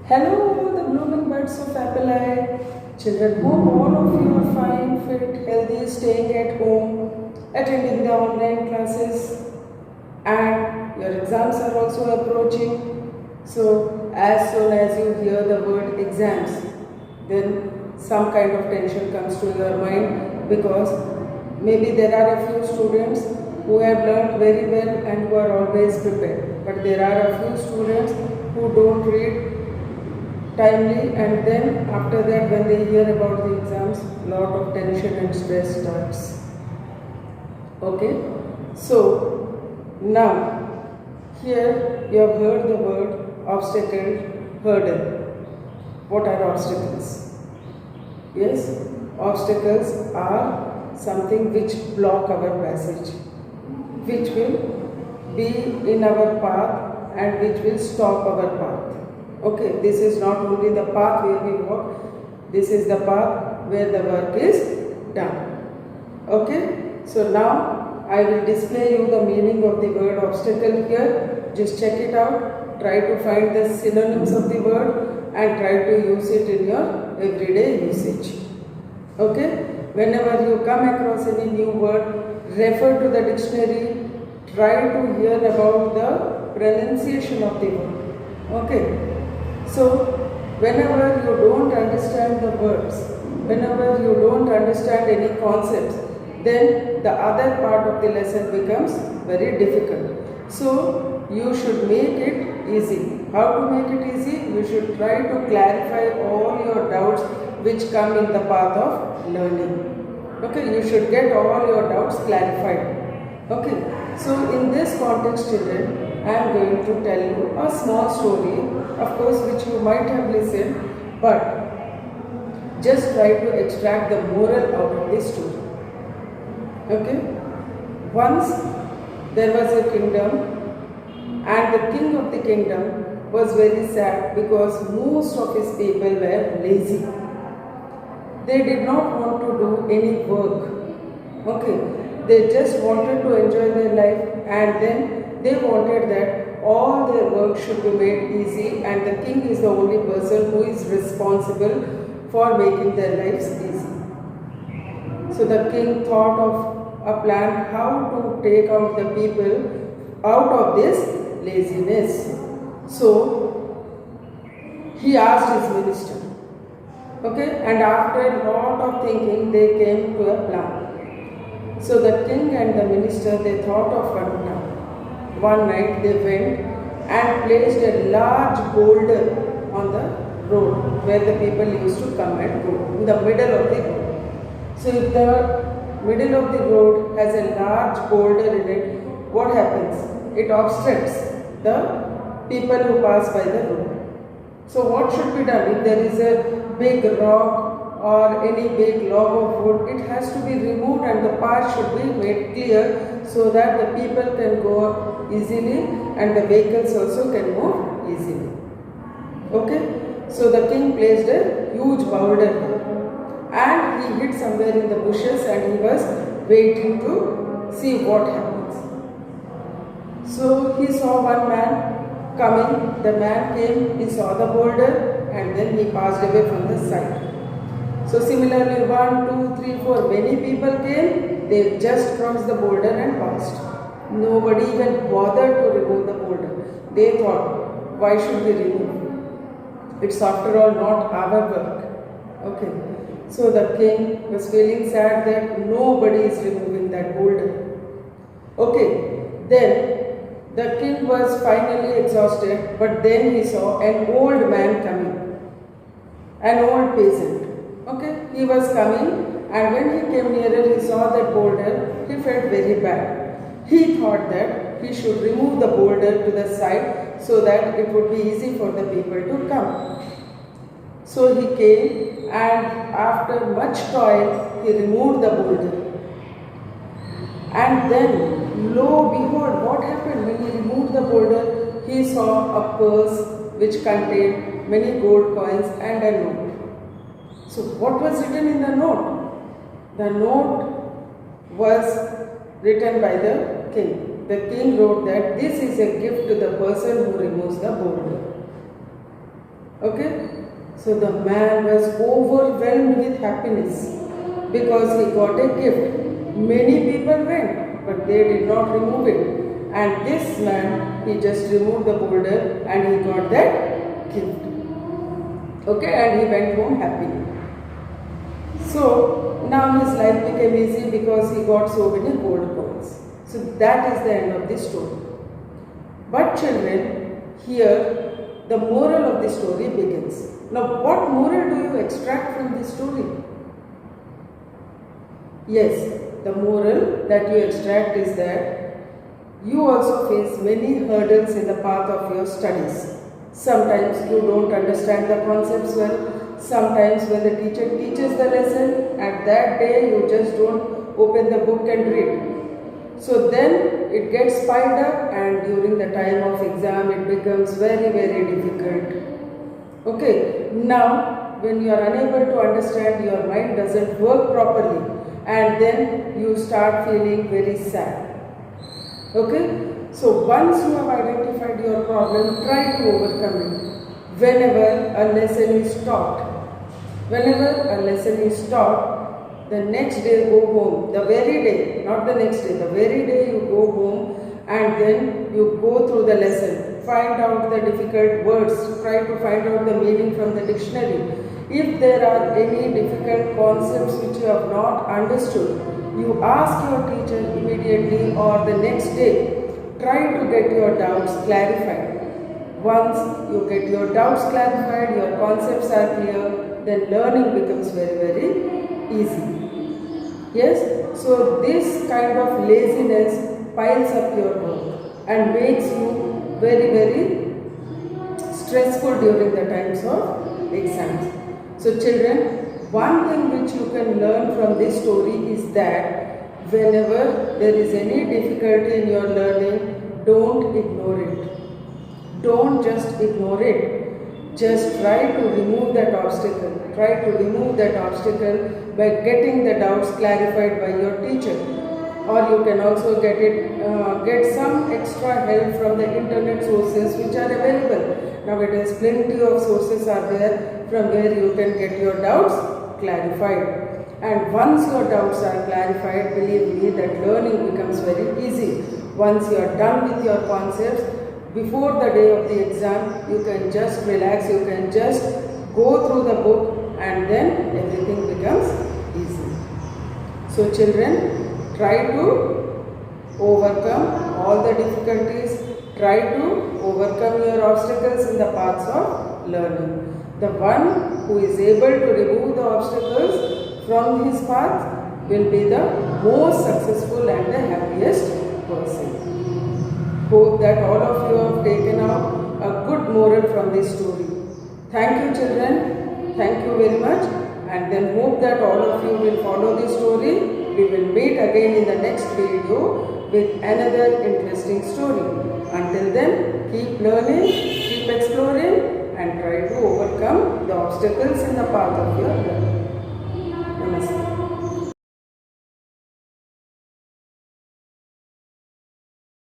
Hello, the blooming buds of apple eye. Children, hope all of you are fine, fit, healthy, staying at home, attending the online classes, and your exams are also approaching. So, as soon as you hear the word exams, then some kind of tension comes to your mind because maybe there are a few students who have learned very well and who are always prepared, but there are a few students who don't read timely, and then after that when they hear about the exams, lot of tension and stress starts. Okay, so now here you have heard the word obstacle, hurdle. What are obstacles? Yes, obstacles are something which block our passage, which will be in our path and which will stop our path. Okay, this is not only the path where we walk, this is the path where the work is done. Okay, so now I will display you the meaning of the word obstacle here. Just check it out, try to find the synonyms of the word and try to use it in your everyday usage. Okay, whenever you come across any new word, refer to the dictionary, try to hear about the pronunciation of the word. Okay. So, whenever you don't understand the words, whenever you don't understand any concepts, then the other part of the lesson becomes very difficult. So, you should make it easy. How to make it easy? You should try to clarify all your doubts which come in the path of learning. Okay, you should get all your doubts clarified. Okay, so in this context, children, I am going to tell you a small story, of course, which you might have listened, but just try to extract the moral out of this story. Okay? Once there was a kingdom, and the king of the kingdom was very sad because most of his people were lazy. They did not want to do any work. Okay? They just wanted to enjoy their life, and then they wanted that all their work should be made easy, and the king is the only person who is responsible for making their lives easy. So the king thought of a plan how to take out the people out of this laziness. So he asked his minister. Okay, and after a lot of thinking, they came to a plan. So the king and the minister, they thought of one plan. One night they went and placed a large boulder on the road where the people used to come and go, in the middle of the road. So if the middle of the road has a large boulder in it, what happens? It obstructs the people who pass by the road. So what should be done? If there is a big rock or any big log of wood, it has to be removed and the path should be made clear so that the people can go easily and the vehicles also can move easily. Okay, so the king placed a huge boulder there and he hid somewhere in the bushes and he was waiting to see what happens. So he saw one man coming, the man came, he saw the boulder and then he passed away from the sight. So similarly 1, 2, 3, 4, many people came, they just crossed the boulder and passed. Nobody even bothered to remove the boulder. They thought, why should we remove? It's after all not our work. Okay. So the king was feeling sad that nobody is removing that boulder. Okay. Then the king was finally exhausted, but then he saw an old man coming. An old peasant. Okay, he was coming and when he came nearer he saw that boulder, he felt very bad. He thought that he should remove the boulder to the side so that it would be easy for the people to come. So he came and after much toil he removed the boulder. And then lo behold, what happened when he removed the boulder? He saw a purse which contained many gold coins and a note. So what was written in the note? The note was written by the king. The king wrote that this is a gift to the person who removes the boulder. Okay? So the man was overwhelmed with happiness because he got a gift. Many people went, but they did not remove it. And this man, he just removed the boulder and he got that gift. Okay, and he went home happily. So now his life became easy because he got so many gold coins. So that is the end of the story. But children, here the moral of the story begins. Now what moral do you extract from this story? Yes, the moral that you extract is that you also face many hurdles in the path of your studies. Sometimes you don't understand the concepts well. Sometimes when the teacher teaches the lesson, at that day you just don't open the book and read. So then it gets piled up and during the time of exam it becomes very difficult. Okay, now when you are unable to understand, your mind doesn't work properly and then you start feeling very sad. Okay, so once you have identified your problem, try to overcome it. Whenever a lesson is taught, the next day go home, the very day, not the next day, the very day you go home and then you go through the lesson, find out the difficult words, try to find out the meaning from the dictionary. If there are any difficult concepts which you have not understood, you ask your teacher immediately or the next day. Try to get your doubts clarified. Once you get your doubts clarified, your concepts are clear, then learning becomes very easy. Yes, so this kind of laziness piles up your work and makes you very stressful during the times of exams. So children, one thing which you can learn from this story is that whenever there is any difficulty in your learning, don't ignore it. Don't just ignore it. Just try to remove that obstacle. Try to remove that obstacle by getting the doubts clarified by your teacher. Or you can also get some extra help from the internet sources which are available. Nowadays plenty of sources are there from where you can get your doubts clarified. And once your doubts are clarified, believe me that learning becomes very easy. Once you are done with your concepts, before the day of the exam, you can just relax, you can just go through the book and then everything becomes easy. So children, try to overcome all the difficulties, try to overcome your obstacles in the paths of learning. The one who is able to remove the obstacles from his path will be the most successful and the happiest person. Hope that all of you have taken out a good moral from this story. Thank you children, thank you very much, and then hope that all of you will follow this story. We will meet again in the next video with another interesting story. Until then, keep learning, keep exploring and try to overcome the obstacles in the path of your learning. Namaste.